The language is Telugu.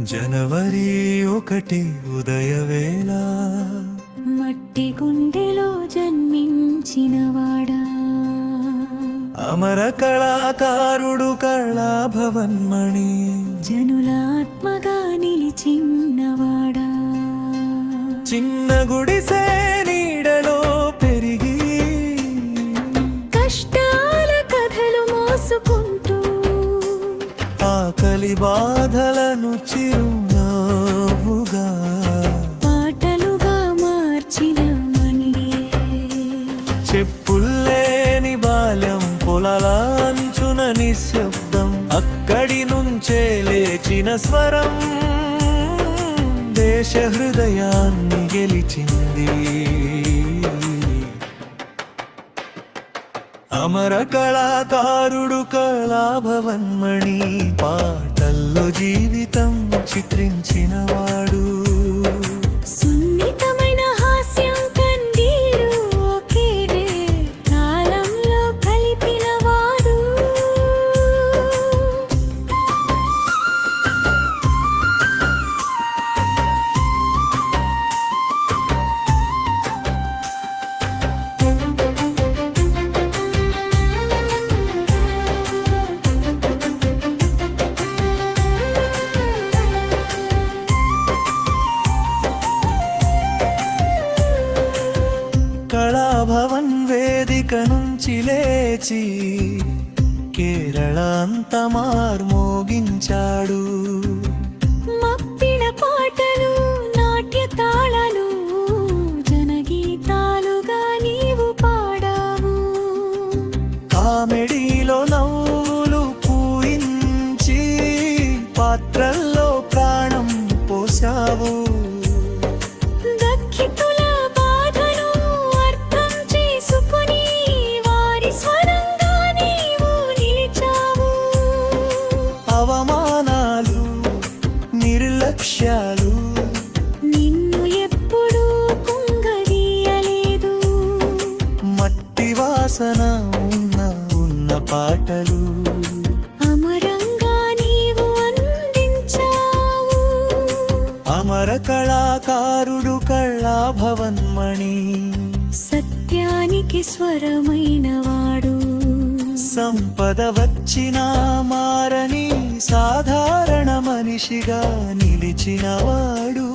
జనవరి 1 ఉదయవేళ మట్టి గుండెలో జన్మించినవాడా, అమర కళాకారుడు కళాభవన్మణి, జనుల ఆత్మగా నిలిచిన్నవాడా. చిన్న గుడిసే నీడలో పెరిగి కష్టాల కథలు మోసుకుంటూ ఆకలి బాధలను చిరునవ్వుగా పాటలుగా మార్చిన మనియే, చెప్పుల్లేని బాల్యం పొలాల అంచున నిశ్శబ్దం, అక్కడి నుంచే లేచిన స్వరం దేశ హృదయాన్ని గెలిచింది. అమర కళాకారుడు కళాభవన్మణి, పాటల్లో జీవితం చిత్రించినవాడు. సున్నితమైన హాస్యం కందీలు ఒకేడే కాలంలో కలిపినవాడు. కళాభవన్ వేదిక నుంచి లేచి కేరళ అంత మార్మోగించాడు. మప్పిడ పాటలు, నాట్య తాళాలు, జనగీతాలుగా నీవు పాడావు. కామెడీలో నవ్వులు పూయించి పాత్రల్లో ప్రాణం పోసావు. దక్కితుల బాధను అర్థం చేసుకుని వారి స్వరంగా నీవు నిలిచావు. అవమానాలు, నిర్లక్ష్యాలు నిన్ను ఎప్పుడూ కుంగదీయలేదు. మట్టి వాసన ఉన్న పాటలు అమరంగా నీవు అందించావు. అమర కళాకారుడు కళాభవన్మణి, సత్యానికి స్వరమైనవాడు. సంపద వచ్చినా మారని సాధారణ మనిషిగా నిలిచినవాడు.